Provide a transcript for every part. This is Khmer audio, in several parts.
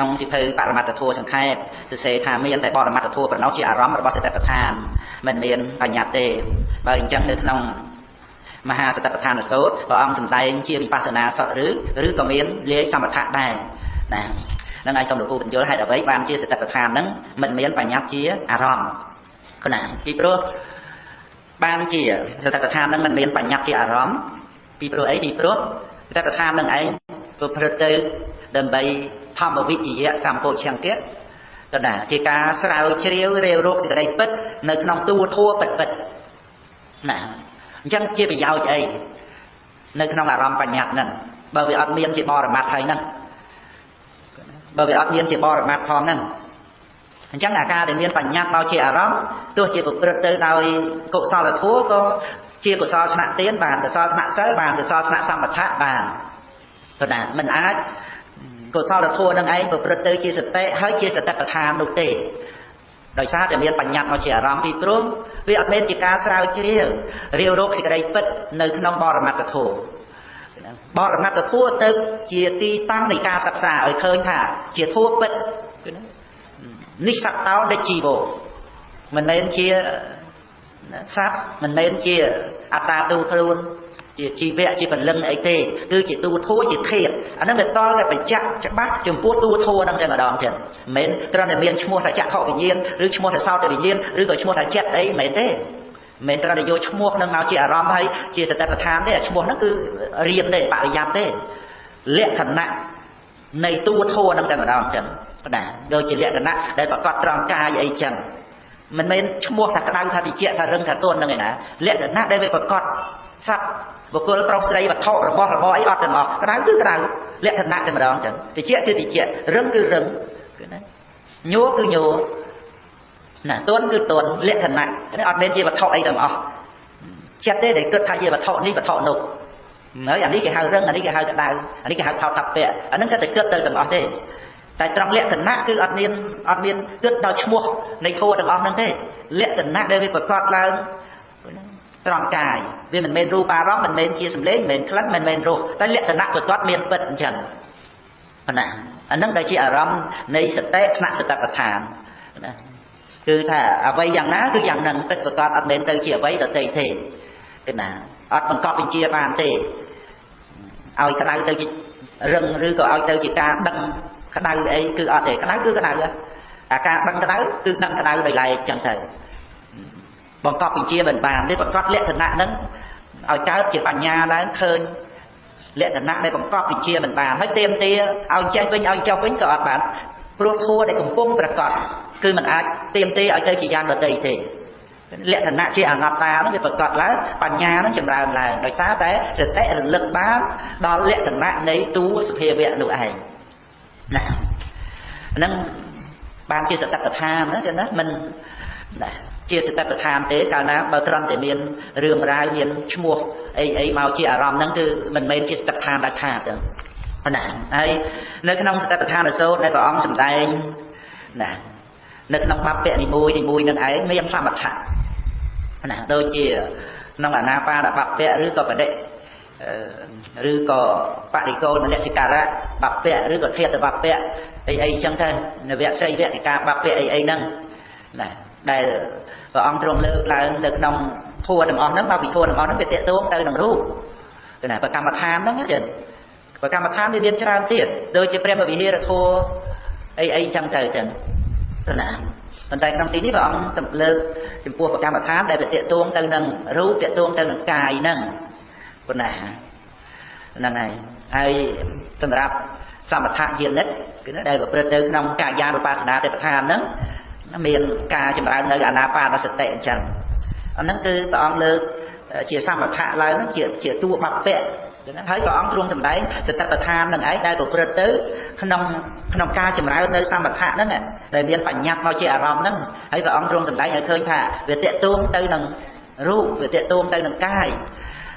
น้องสิเพย์ปรมาตถ์ทัวสังเกตเสถามีอันแต่ปรมาตถ์ทัวปน้องชีอารมณ์របស់សតិប្បដ្ឋានមិនមានបញ្ញត្តិទេបើអញ្ចឹងនៅក្នុងមហាសតិប្បដ្ឋានសូត្រព្រះអង្គសម្ដែងជាវិបស្សនាសតឬក៏មានលាយសមថៈដែរណានឹងឲ្យសូមលោកគ្រូបញ្យល់ហេតុអ្វីបានជាសតិប្បដ្ឋានហ្នឹងមិនមានបញ្ញត្តិជាអារម្មណ៍គណៈពីព្រោះបានជាសតិប្បដ្ឋានហ្នឹងមិនមានបញ្ញត្តិជាអារម្មណ៍ពីព្រោះអីពីព្រោះសតិប្បដ្ឋានហ្នឹងឯងប្រព្រឹត្តទៅដើម្បីធម្មវិជ្ជាសម្ពោឆង្គៈក៏ណាជាការស្រាវជ្រាវរាវរកសេចក្តីពិតនៅក្នុងទូធัวពិតណាអញ្ចឹងជាប្រយោជន៍អីនៅក្នុងអារម្មណ៍បញ្ញត្តិហ្នឹងបើវាអត់មានជាបរមត្ថហើយហ្នឹងបើវាអត់មានជាបរមត្ថផងហ្នឹងអញ្ចឹងអាការដែលមានបញ្ញត្តិមកជាអារម្មណ៍ទោះជាប្រព្រឹត្តទៅដោយកុសលធម៌ក៏ជាកុសលឆ្នាក់ទានបានកុសលឆ្នាក់សិលបានកុសលឆ្នាក់សម្បថៈបានក៏ណាមិនអាចកុសលធម៌នឹងឯងប្រព្រឹត្តទៅជាសតិហើយជាសតិប្បដ្ឋាននោះទេដោយសារតែមានបញ្ញត្តិមកជាអារម្មណ៍ពីព្រោះវាអត់មានជាការស្រាវជ្រាវរាវរកសេចក្តីពិតនៅក្នុងបរមត្ថធម៌បរមត្ថធម៌ទៅជាទីតាំងនៃការសិក្សាឲ្យឃើញថាជាធម៌ពិតនិស្សតោដេជីវោមិនមែនជាសត្វមិនមែនជាអត្តាទូខ្លួនជាជីវៈជាពលឹងអីទេគឺជាទូធัวជាធាតុអាហ្នឹងវាតតែបញ្ជាក់ច្បាស់ចំពោះទូធัวហ្នឹងតែម្ដងទៀតមិនមែនគ្រាន់តែមានឈ្មោះថាចក្ខុវិញ្ញាណឬឈ្មោះថាសោតវិញ្ញាណឬក៏ឈ្មោះថាចិត្តអីមិនមែនទេមិនមែនគ្រាន់តែយកឈ្មោះហ្នឹងមកជាអារម្មណ៍ហើយជាសតិប្បដ្ឋានទេឈ្មោះហ្នឹងគឺរៀនទេបរិយ័តទេលក្ខណៈនៃទូធัวហ្នឹងតែម្ដងចឹងណាដូចជាលក្ខណៈដែលប្រកបត្រង់កាយអីចឹងមិនមែនឈ្មោះថាក្តៅថាតិចថារឹងថាទន់ហ្នឹងឯណាលក្ខណៈដែលវាប្រកបសត្វបុគ្គលប្រុសស្រីវត្ថុរបស់របរអីអត់ទាំងអស់ក្តៅគឺក្តៅលក្ខណៈតែម្ដងចឹងតិចគឺតិចរឹងគឺរឹងគឺណាញ័រគឺញ័រណាទន់គឺទន់លក្ខណៈអត់មានជាវត្ថុអីទាំងអស់ចិត្តទេដែលគិតថាជាវត្ថុនេះវត្ថុនោះហើយអានេះគេហៅរឹងអានេះគេហៅក្តៅអានេះគេហៅផោតពៈអាហ្នឹងសិតតែគិតទៅទាំងអស់ទេតែត្រង់លក្ខណៈគឺអត់មានគិតដល់ឈ្មោះនៃធម៌ទាំងអស់ហ្នឹងទេលក្ខណៈដែលវាប្រកបឡើងត្រង់កាយវាមិនមែនរូបអារម្មណ៍មិនមែនជាសម្លេងមិនមែនក្លិនមិនមែនរសតែលក្ខណៈប្រកបមានពិតអញ្ចឹងណាអាហ្នឹងដែលជាអារម្មណ៍នៃសតិថ្នាក់សតិប្បដ្ឋានណាគឺថាអ្វីយ៉ាងណាគឺយ៉ាងហ្នឹងទឹកប្រកបអត់មែនទៅជាអ្វីដទៃទេទេណាអត់បង្កប់បញ្ជាបានទេឲ្យក្តៅទៅជារឹងឬក៏ឲ្យទៅជាការដឹងក្តៅអីគឺអត់ទេក្តៅគឺក្តៅអាការដឹងក្តៅគឺដឹងក្តៅដោយឡែកអញ្ចឹងទៅបង្កប់បញ្ជាមិនបានទេប្រកបលក្ខណៈហ្នឹងឲ្យកើតជាបញ្ញាឡើងឃើញលក្ខណៈដែលបង្កប់បញ្ជាមិនបានហើយទៀមទាឲ្យចេះវិញឲ្យចុះវិញក៏អត់បានព្រោះធัวដែលកំពុងប្រកបគឺមិនអាចទៀមទាឲ្យទៅជាយ៉ាងដទៃទេលក្ខណៈជាអនត្តាហ្នឹងវាប្រកបឡើងបញ្ញាហ្នឹងចម្រើនឡើងដោយសារតែសតិរលឹកបានដល់លក្ខណៈនៃតួសភាវៈនោះឯងណាហ្នឹងបានជាសតិប្បដ្ឋានណាចឹងណាមិនណាជាសតិប្បដ្ឋានទេកាលណាបើត្រឹមតែមានរឿងរ៉ាវមានឈ្មោះអីមកជាអារម្មណ៍ហ្នឹងគឺមិនមែនជាសតិប្បដ្ឋានដាច់ខាតទេណាហើយនៅក្នុងសតិប្បដ្ឋានសូត្រដែលព្រះអង្គសម្ដែងណានៅក្នុងបព្វនីមួយនឹងឯងមានសមថៈណាដូចជាក្នុងអាណាបាណបព្វឬក៏បដិឬក៏បរិកោណលសិការៈបព្វឬក៏ធាតុបព្វអីចឹងទៅនវសីវតិកាបព្វអីហ្នឹងណាដែលព្រះអង្គទ្រង់លើកឡើងនៅក្នុងធម៌ទាំងអស់ហ្នឹងបើវិធម៌ទាំងអស់ហ្នឹងវាតេតងទៅនឹងរូបគឺណាប្រកម្មដ្ឋានហ្នឹងចឹងប្រកម្មដ្ឋានវាមានច្រើនទៀតដូចជាព្រះវិហារធម៌អីចឹងទៅចឹងគឺណាប៉ុន្តែក្នុងទីនេះព្រះអង្គលើកចំពោះប្រកម្មដ្ឋានដែលវាតេតងទៅនឹងរូបតេតងទៅនឹងកាយហ្នឹងគឺណាហ្នឹងហើយសម្រាប់សមថយានិកគឺដែលប្រព្រឹត្តទៅក្នុងកាយានុបស្សនាទេពដ្ឋានហ្នឹងមានការចម្រើននៅអាណាបាណសតិអញ្ចឹងអាហ្នឹងគឺព្រះអង្គលើកជាសមថៈឡើងហ្នឹងជាតួបព្វហើយព្រះអង្គទ្រង់សម្ដែងសតិប្បដ្ឋាននឹងឯងដែលប្រព្រឹត្តទៅក្នុងការចម្រើននៅសមថៈហ្នឹងដែលមានបញ្ញត្តិមកជាអារម្មណ៍ហ្នឹងហើយព្រះអង្គទ្រង់សម្ដែងឲ្យឃើញថាវាតេតួងទៅនឹងរូបវាតេតួងទៅនឹងកាយ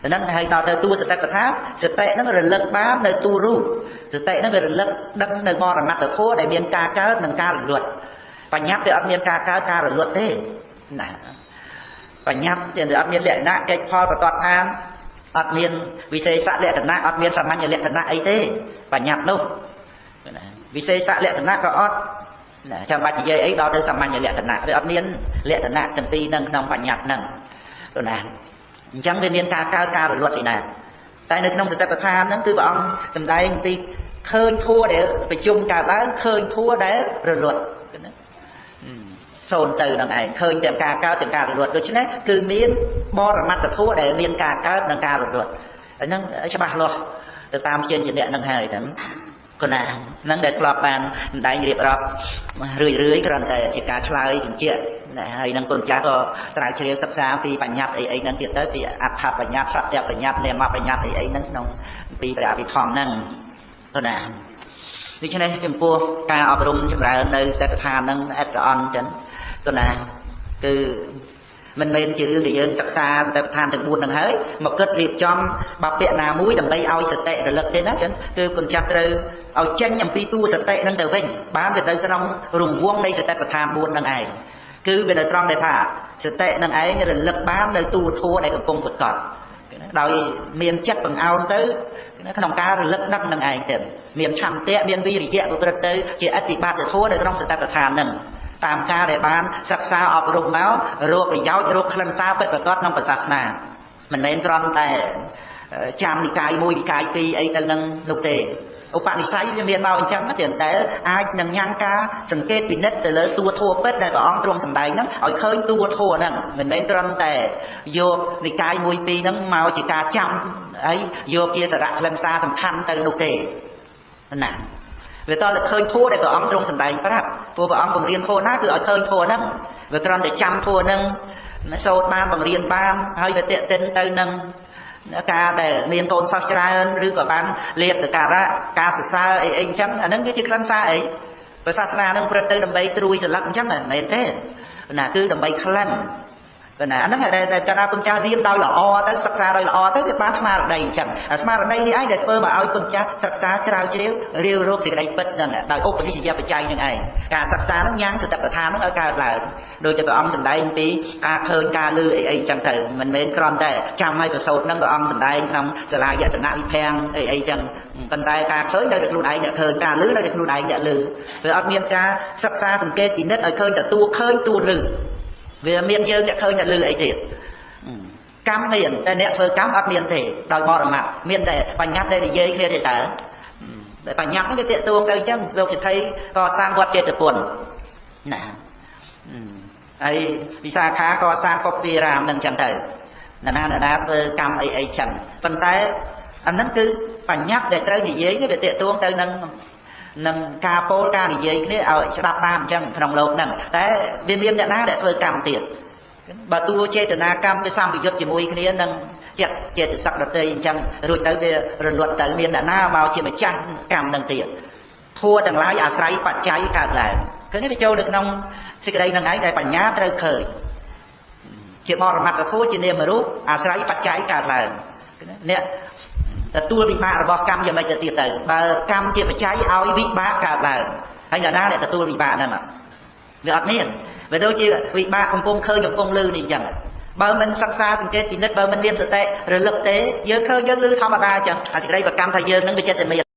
ហ្នឹងហើយដល់ទៅតួសតិប្បដ្ឋានសតិហ្នឹងរលឹកបាននៅតួរូបសតិហ្នឹងវារលឹកដឹងនៅបរមត្ថធម៌ដែលមានការកើតនិងការរលត់បញ្ញត្តិវាអត់មានការកើតការរលត់ទេណាបញ្ញត្តិវាអត់មានលក្ខណៈកិច្ចផលប្រកបឋានអត់មានវិសេសលក្ខណៈអត់មានសាមញ្ញលក្ខណៈអីទេបញ្ញត្តិនោះណា vì xe xạ lệ thần nát có ót chẳng bạch dây ấy đó tới sầm mạnh lệ thần nát với ót miên lệ thần nát từng pi nâng nông bạch nhạt nâng rồi nè chẳng về miên ca cao rồi luật thì nè tại nơi nông sự tập than nâng từ bọn tầm đây pi khơi thua để phải chung cả lá khơi thua để rồi luật sồn từ đằng này khơi tìm ca cao tìm ca rồi luật rồi chứ đấy cứ miên bo rồi mặt thua để miên ca cao đằng ca rồi luật nâng cho bà lo từ tam trên trên điện nâng hai tấn còn nào nâng để lọp bàn đại nghiệp rọp rưỡi còn để chỉ cá slideถึง chuyện này hay nâng tuần giá có tại chơi sắp xa vì bản nhạc ấy nâng tiệt tới vì áp tháp bản nhạc sắp đẹp bản nhạc nè mà bản nhạc ấy nâng nông vì đã bị thòng nâng còn nào vì cho nên chừng pua ca ở rung chừng ra nơi tại tham nâng ép on chấn còn nào cứ mình men chỉ riêng để dân sắc xa tại than từng buồn đằng hới một kết riệp trong bạc bẹ nào mũi đầm bay ao sệt tệ rồi lật thế đó chứ từ con chặt từ ao chân nhầm pi tu sệt tệ nâng từ bên bán về tới cái trong rùng vuông đây sệt tệ than buồn đằng ấy cứ về tới trong để thả sệt tệ đằng ấy rồi lật bán nơi tu thua này còn công vật cọt đòi miền chắc bằng ao tới nó không cá rồi lật đắp đằng ấy tiền miền chăm tệ miền vi thì dẹp rồi tới chỉ ắt thì ba để thua để trong sệt tệ than nângตามการได้บ้านศักษาอบรมแล้วโรคไปย้อยโรคคลันซาเป็นประกอบน้องประศาสนามันไม่ตรอนแต่จำนิกายมวยนิกายปีไอ้ตั้งนั่งลูกเตะอุปนิสัยจะเรียนมาอย่างไม่เตียนแต่ไอ้หนังยางกาสังเกตปีนัดแต่เลยตัวทัวเป็ดได้ก็อ้อมตรงสันใดนั้นเอาเคยตัวทัวนั่นมันไม่ตรอนแต่โยนิกายมวยปีนั้นมาจิกาจำไอ้โยเกียสระคลันซาสำคัญแต่ลูกเตะนั่นvề to là khơi thua để có ông trong sân đầy phát hạt vô bà ông bằng riêng thua nát từ ở khơi thua nâng về tròn để chăm thua nâng nó sâu ban bằng riêng ban hay về tiện tên tây nâng ca để miền tôn sao ra hơn rư của ban liệt từ cả ra ca sự xa ấy anh chấm nâng cái chiếc lăn xa ấy và xa xa nâng phật tư đầm bay trui từ lắc chắc là này thế là cứ đầm bay khăn cái này anh nói là cho con cha riêng đau là o tới sắc xa đây là o tới cái bát smart đây chẳng smart đây đi ai để phơi mà ao con cha sắc xa chào chiếu riêu rốt thì đây bật rằng là đòi ốp cái gì ra phải chay như này cả sắc xa nó nhang sự tập than nó ở cao là đôi cho ông sừng đây tí ca khơi ca lư ấy chẳng thử mình mới còn để chăm hay phải sốt nó ông sừng đây xong sẽ là vậy tận nào phen ấy chẳng cần tay ca khơi đây được luôn ấy nhận khơi ca lư đây được luôn ấy nhận lư rồi ở miền ca sắc xa từng kê thì nết ở khơi là tua khơi tua lư vì miền dương nhận khơi nhận lư ấy thiệt cam miềnแต่เนี่ยเธอ cam อัดเมียนเถดโดยบอร์มาเมียนแต่ปัญญาได้เยอะเคลียร์แต่แต่ปัญญาไม่ได้เตะตัวเลยจังเราจะใช้ก่อสร้างวัดเจตปุ่นนะไอ้วิสาขาก่อสร้างปกปีรามนั่งจังเถอะนั่นเพื่อกรรมไอ้จังปัญแต่อันนั้นคือปัญญาได้เจอเยอะนี่ไปเตะตัวเลยนั่งกาโปกาเยอะนี่เอาฉบับบ้านจังขนมโลกนั่งแต่เบียนเนี่ยนะได้เพื่อกรรมเตียbà tu chế từ na cam cái sam bị giật chỉ mùi cái này nâng chặt chế từ sắc đặt đây chẳng rồi tới về rồi luật tới miền đã na vào chỉ mà chăn cam nâng tiền thua đằng lái à say bạt cháy cả lại cái này châu được nông thì cái đây nâng ấy đại bản nhá tới khởi chỉ mò mặt là thua chỉ niệm mà rút à say bạt cháy cả lại nè tu bị ba là bỏ cam giờ màyจะtiệt tới bà cam chỉ mà cháy ao bị ba cả lại hay là na để tu bị baนั่นน่ะviệc ọt niên về đâu chi vị ba cùng cung khơi cùng cung lư này chẳng bao mình sắc xa từng cái thì nết bao mình liên sự tệ rồi lực tế giới khơi giới lư thao mà ta chẳng à thì đây và cam thầy dương nó bị chết tại mình